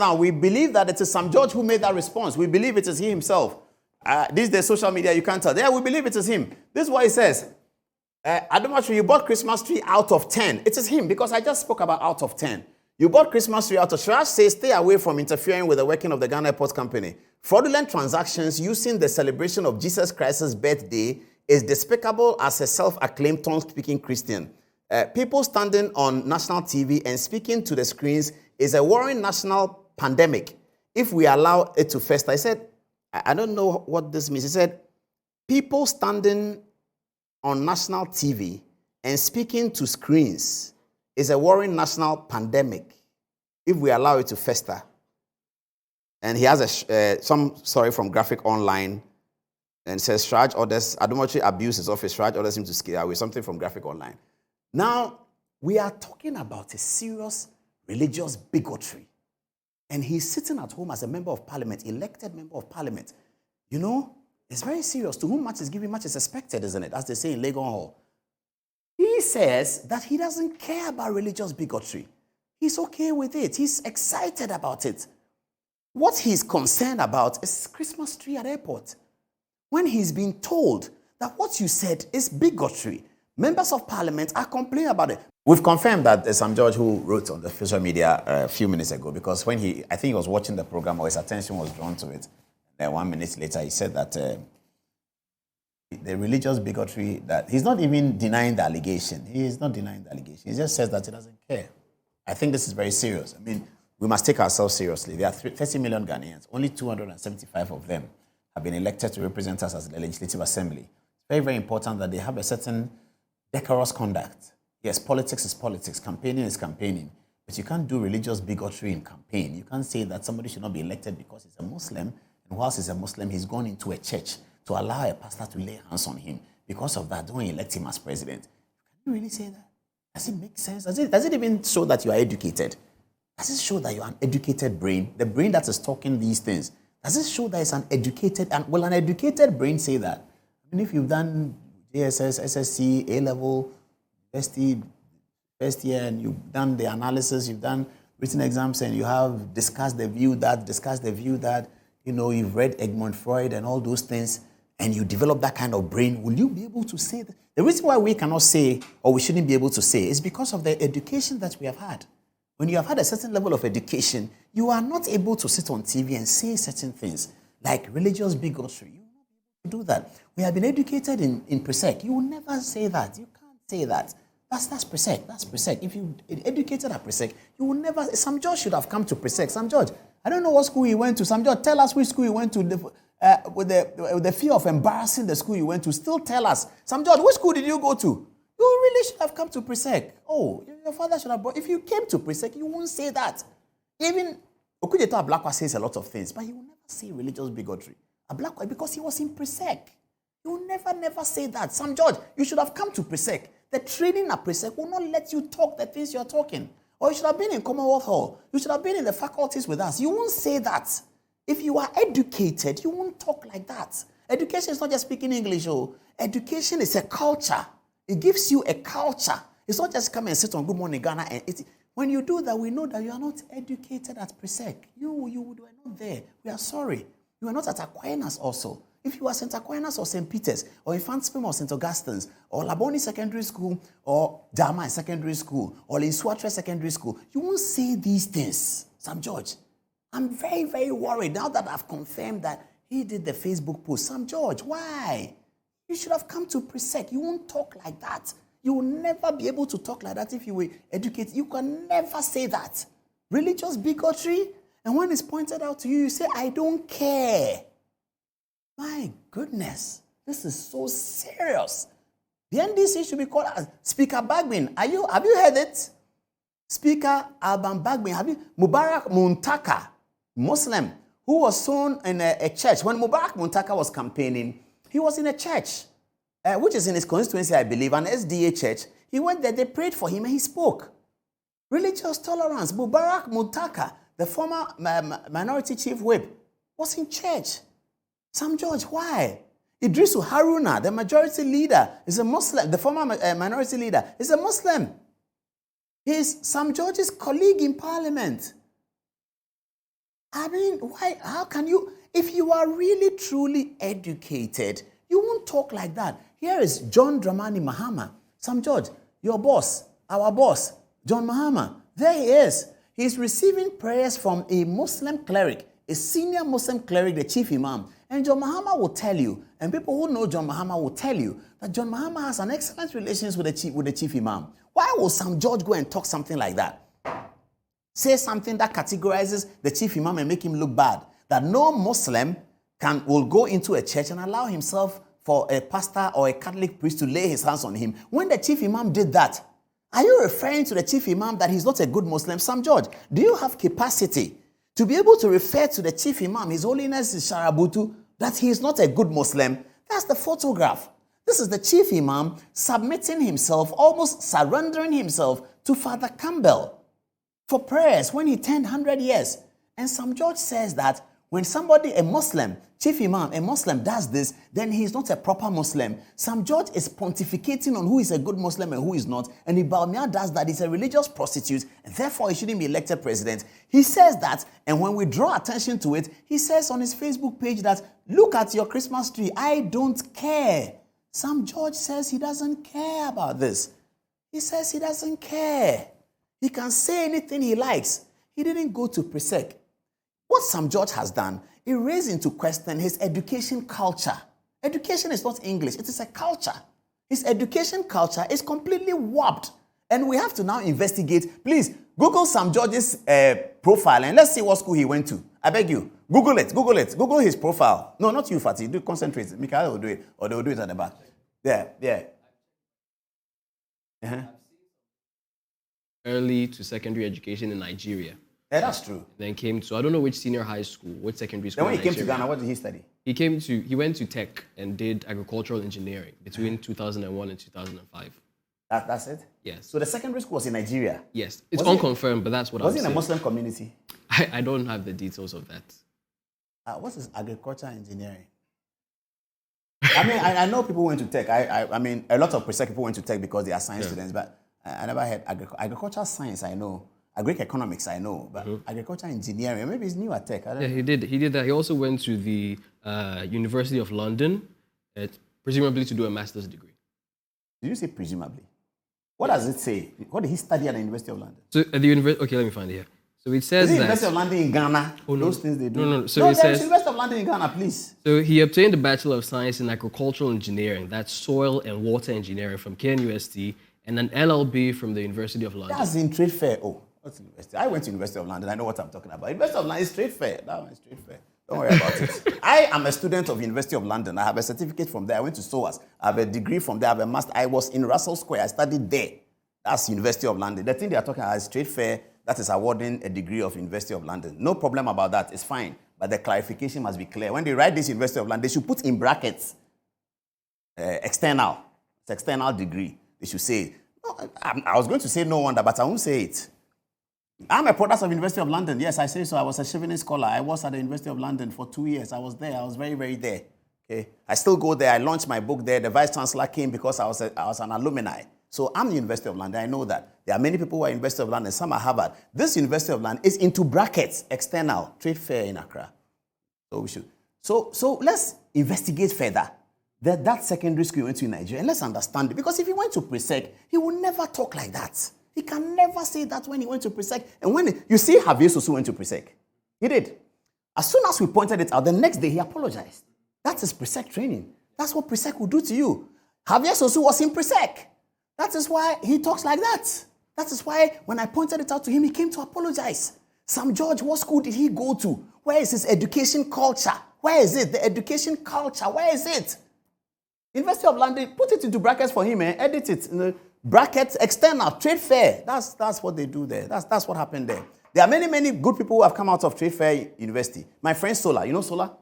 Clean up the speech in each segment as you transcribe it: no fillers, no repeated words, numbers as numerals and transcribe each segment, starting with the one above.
now. We believe that it is Sam George who made that response. We believe it is he himself. These days, social media, you can't tell. Yeah, we believe it is him. This is what he says. Adom-Otchere, you bought Christmas tree out of 10. It is him, because I just spoke about out of 10. You bought Christmas tree out of... Shraj says, stay away from interfering with the working of the Ghana Airport Company. Fraudulent transactions using the celebration of Jesus Christ's birthday is despicable as a self-acclaimed tongue-speaking Christian. People standing on national TV and speaking to the screens is a worrying national pandemic. If we allow it to fester, I said, I don't know what this means. He said, people standing on national TV and speaking to screens is a worrying national pandemic if we allow it to fester. And he has some story from Graphic Online and says, Shraj orders, Adom-Otchere abuses office, Shraj orders him to scale away, something from Graphic Online. Now, we are talking about a serious religious bigotry. And he's sitting at home as a member of parliament, elected member of parliament. You know, it's very serious. To whom much is given, much is expected, isn't it? As they say in Legon Hall. He says that he doesn't care about religious bigotry. He's okay with it. He's excited about it. What he's concerned about is Christmas tree at airport. When he's been told that what you said is bigotry, members of parliament are complaining about it. We've confirmed that Sam George, who wrote on the social media a few minutes ago, because when I think he was watching the program or his attention was drawn to it, then 1 minute later he said that the religious bigotry, that he's not even denying the allegation. He is not denying the allegation. He just says that he doesn't care. I think this is very serious. I mean, we must take ourselves seriously. There are 30 million Ghanaians. Only 275 of them have been elected to represent us as the Legislative Assembly. It's very, very important that they have a certain decorous conduct. Yes, politics is politics. Campaigning is campaigning. But you can't do religious bigotry in campaign. You can't say that somebody should not be elected because he's a Muslim, and whilst he's a Muslim, he's gone into a church to allow a pastor to lay hands on him. Because of that, don't elect him as president. Can you really say that? Does it make sense? Does it even show that you are educated? Does it show that you are an educated brain? The brain that is talking these things. Does it show that it's an educated... And will an educated brain say that? I mean, if you've done JSS, SSC, A-level, university, first year, and you've done the analysis, you've done written exams, and you have discussed the view that, you know, you've read Egmont Freud and all those things, and you develop that kind of brain, will you be able to say that? The reason why we cannot say, or we shouldn't be able to say, is because of the education that we have had. When you have had a certain level of education, you are not able to sit on TV and say certain things, like religious bigotry. You will not be able to do that. We have been educated in Presec. You will never say that. You can't say that. That's Presec. That's Presec. If you educated at Presec, you will never... Sam George should have come to Presec. Sam George, I don't know what school he went to. Sam George, tell us which school you went to. With the fear of embarrassing the school you went to, still tell us. Sam George, which school did you go to? You really should have come to Presec. Oh, your father should have brought... If you came to Presec, you won't say that. Even Okujeto Ablakwa says a lot of things, but he will never say religious bigotry. Ablakwa, because he was in Presec. He will never say that. Sam George, you should have come to Presec. The training at Presec will not let you talk the things you're talking. Or you should have been in Commonwealth Hall. You should have been in the faculties with us. You won't say that. If you are educated, you won't talk like that. Education is not just speaking English. Oh. Education is a culture. It gives you a culture. It's not just come and sit on Good Morning Ghana. And when you do that, we know that you are not educated at Presec. You were not there. We are sorry. You are not at Aquinas also. If you are St. Aquinas or St. Peter's, or Infantspeum or St. Augustine's, or Laboni Secondary School, or Dama Secondary School, or Linsuatre Secondary School, you won't say these things. Sam George, I'm very, very worried now that I've confirmed that he did the Facebook post. Sam George, why? You should have come to Presec. You won't talk like that. You will never be able to talk like that if you were educated. You can never say that. Religious bigotry, and when it's pointed out to you, you say, I don't care. My goodness, this is so serious. The NDC should be called as Speaker Bagbin. Have you heard it? Speaker Alban Bagbin. Mubarak Muntaka, Muslim, who was sown in a church. When Mubarak Muntaka was campaigning, he was in a church, which is in his constituency, I believe, an SDA church. He went there, they prayed for him, and he spoke. Religious tolerance. Mubarak Muntaka, the former minority chief whip, was in church. Sam George, why? Idrisu Haruna, the majority leader, is a Muslim. The former minority leader is a Muslim. He's Sam George's colleague in parliament. I mean, why? How can you? If you are really truly educated, you won't talk like that. Here is John Dramani Mahama. Sam George, your boss, our boss, John Mahama. There he is. He's receiving prayers from a Muslim cleric, a senior Muslim cleric, the chief imam. And John Mahama will tell you, and people who know John Mahama will tell you, that John Mahama has an excellent relations with the chief imam. Why will Sam George go and talk something like that? Say something that categorizes the chief imam and make him look bad. That no Muslim will go into a church and allow himself for a pastor or a Catholic priest to lay his hands on him. When the chief imam did that, are you referring to the chief imam that he's not a good Muslim? Sam George, do you have capacity to be able to refer to the chief imam, His Holiness Sharabutu, that he is not a good Muslim? That's the photograph. This is the chief imam submitting himself, almost surrendering himself to Father Campbell for prayers when he turned 100 years. And Sam George says that when somebody, a Muslim, chief imam, a Muslim does this, then he is not a proper Muslim. Sam George is pontificating on who is a good Muslim and who is not. And if Bawumia does that, he's a religious prostitute, and therefore he shouldn't be elected president. He says that, and when we draw attention to it, he says on his Facebook page that, look at your Christmas tree, I don't care. Sam George says he doesn't care about this. He says he doesn't care. He can say anything he likes. He didn't go to Presec. What Sam George has done, it raised into question his education culture. Education is not English, it is a culture. His education culture is completely warped. And we have to now investigate. Please, Google Sam George's profile and let's see what school he went to. I beg you, Google it. Google his profile. No, not you, Fatih. Do concentrate. Mikael will do it, or they will do it at the back. Yeah. Uh-huh. Early to secondary education in Nigeria. Yeah, that's true. Then came to, I don't know which senior high school, which secondary school. Then when he came to Ghana, what did he study? He went to Tech and did agricultural engineering between 2001 and 2005. That's it? Yes. So the secondary school was in Nigeria? Yes. It's unconfirmed, but that's what I was saying. Was it in a Muslim community? I don't have the details of that. What is agricultural engineering? I mean, I know people went to Tech. I mean, a lot of Presec people went to Tech because they are science students, but I never had agricultural science, I know. Greek economics, I know, but agriculture engineering, maybe it's new at Tech. I don't know. He did that. He also went to the University of London, presumably to do a master's degree. Did you say presumably? What does it say? What did he study at the University of London? So at the university, okay, let me find it here. So it says that University of London in Ghana. Oh, no. Those things they do. No. So it says University of London in Ghana, please. So he obtained a Bachelor of Science in Agricultural Engineering, that's Soil and Water Engineering from KNUST, and an LLB from the University of London. That's in trade fair. Oh. What's university? I went to University of London. I know what I'm talking about. University of London is straight fair. That one is straight fair. Don't worry about it. I am a student of University of London. I have a certificate from there. I went to SOAS. I have a degree from there. I have a master. I was in Russell Square. I studied there. That's University of London. The thing they are talking about is straight fair. That is awarding a degree of University of London. No problem about that. It's fine. But the clarification must be clear. When they write this University of London, they should put in brackets external. It's external degree. They should say. No, I was going to say no wonder, but I won't say it. I'm a product of University of London. Yes, I say so. I was a Chevening scholar. I was at the University of London for 2 years. I was there. I was very, very there. Okay, I still go there. I launched my book there. The vice chancellor came because I was an alumni. So I'm the University of London. I know that. There are many people who are University of London. Some are Harvard. This University of London is into brackets, external, trade fair in Accra. So we should. So let's investigate further. That secondary school he went to in Nigeria, and let's understand it. Because if he went to Presec, he would never talk like that. He can never say that when he went to Presec. And when you see Javier Sosu went to Presec, he did. As soon as we pointed it out, the next day he apologized. That is Presec training. That's what Presec will do to you. Javier Sosu was in Presec. That is why he talks like that. That is why when I pointed it out to him, he came to apologize. Sam George, what school did he go to? Where is his education culture? Where is it? The education culture, where is it? University of London, put it into brackets for him, edit it. Brackets, external, trade fair. That's what they do there. That's what happened there. There are many, many good people who have come out of Trade Fair University. My friend Sola, you know Sola?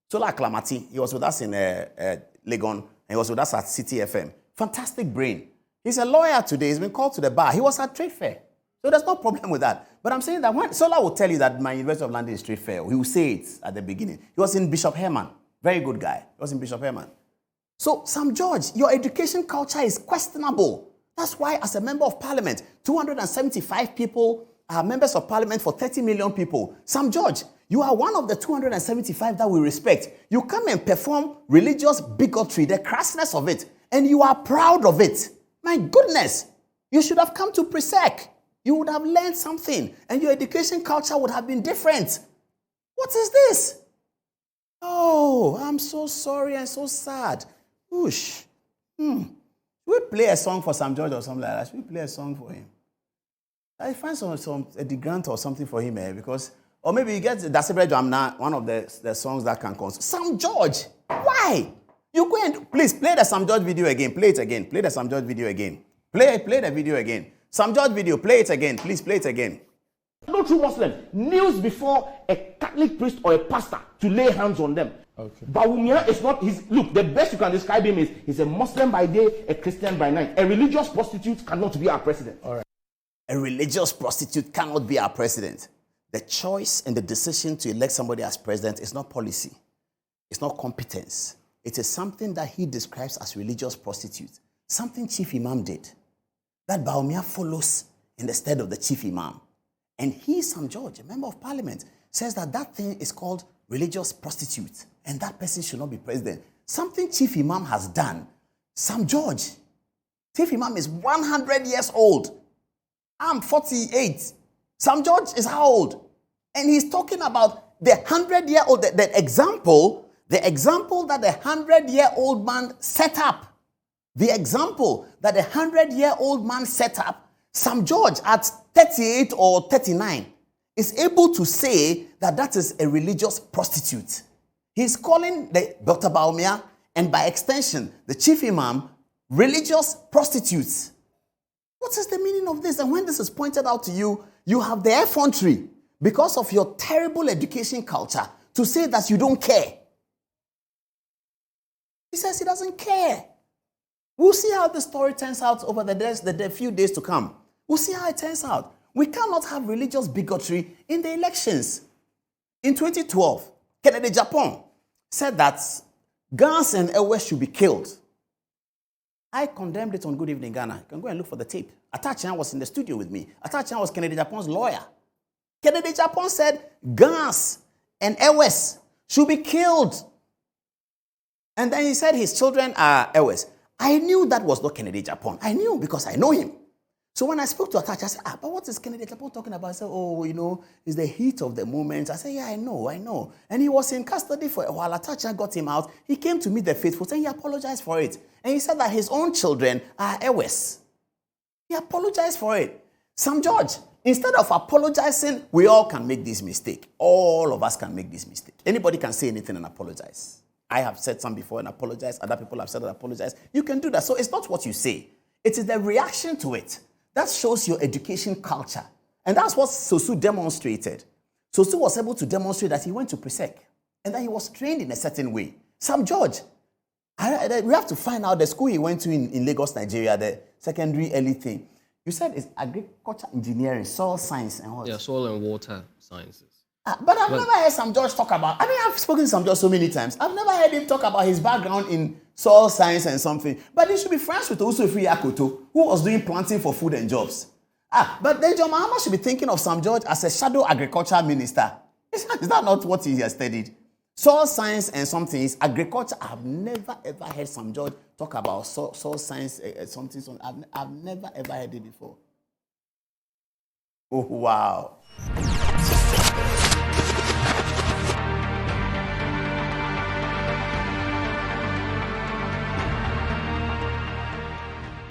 Sola Aklamati. He was with us in Legon, and he was with us at City FM. Fantastic brain. He's a lawyer today. He's been called to the bar. He was at Trade Fair. So there's no problem with that. But I'm saying that when Sola will tell you that my University of London is Trade Fair, he will say it at the beginning. He was in Bishop Herman. Very good guy. He was in Bishop Herman. So, Sam George, your education culture is questionable. That's why, as a member of parliament, 275 people are members of parliament for 30 million people. Sam George, You are one of the 275 that we respect. You come and perform religious bigotry, the crassness of it, and you are proud of it. My goodness, you should have come to Presec. You would have learned something, and your education culture would have been different. What is this? Oh, I'm so sorry and so sad. Whoosh. Should we play a song for Sam George or something like that? Should we play a song for him? I find a grant or something for him, because, or maybe you get Dasebre Jamna, one of the songs that can console. Sam George, why? You go and please play the Sam George video again. Play it again. Play the Sam George video again. Play the video again. Sam George video, play it again. Please play it again. No true Muslim kneels before a Catholic priest or a pastor to lay hands on them. Okay. Bawumia is not his. Look, the best you can describe him is he's a Muslim by day, a Christian by night. A religious prostitute cannot be our president. All right. A religious prostitute cannot be our president. The choice and the decision to elect somebody as president is not policy. It's not competence. It is something that he describes as religious prostitute. Something Chief Imam did. That Bawumia follows in the stead of the Chief Imam. And he, Sam George, a member of parliament, says that that thing is called religious prostitute. And that person should not be president. Something Chief Imam has done. Sam George. Chief Imam is 100 years old. I'm 48. Sam George is how old? And he's talking about the 100-year-old, the example that the 100-year-old man set up. The example that the 100-year-old man set up. Sam George at 38 or 39 is able to say that that is a religious prostitute. He's calling Dr. Bawumia, and by extension, the Chief Imam, religious prostitutes. What is the meaning of this? And when this is pointed out to you, you have the effrontery, because of your terrible education culture, to say that you don't care. He says he doesn't care. We'll see how the story turns out over the few days to come. We'll see how it turns out. We cannot have religious bigotry in the elections. In 2012, Kennedy Japan said that Gans and Ewe should be killed. I condemned it on Good Evening Ghana. You can go and look for the tape. Adom-Otchere was in the studio with me. Adom-Otchere was Kennedy Japan's lawyer. Kennedy Japan said Gans and Ewes should be killed. And then he said his children are Ewes. I knew that was not Kennedy Japan. I knew because I know him. So when I spoke to Adom-Otchere, I said, but what is Kennedy Japan talking about? I said, it's the heat of the moment. I said, yeah, I know. And he was in custody for a while. Adom-Otchere got him out. He came to meet the faithful and he apologized for it. And he said that his own children are Ewes. He apologized for it. Sam George, instead of apologizing, we all can make this mistake. All of us can make this mistake. Anybody can say anything and apologize. I have said some before and apologize. Other people have said and apologize. You can do that. So it's not what you say. It is the reaction to it. That shows your education culture. And that's what Sosu demonstrated. Sosu was able to demonstrate that he went to Presec and that he was trained in a certain way. Sam George, we have to find out the school he went to in Lagos, Nigeria, the secondary early thing. You said it's agriculture engineering, soil science, and what? Yeah, soil and water sciences. But I've never heard Sam George talk about, I've spoken to Sam George so many times. I've never heard him talk about his background in soil science and something. But he should be friends with Usofri Akoto, who was doing planting for food and jobs. But then John Mahama should be thinking of Sam George as a shadow agriculture minister. Is that not what he has studied? Soil science and something is agriculture. I've never ever heard Sam George talk about soil science, something. I've never ever heard it before. Oh, wow.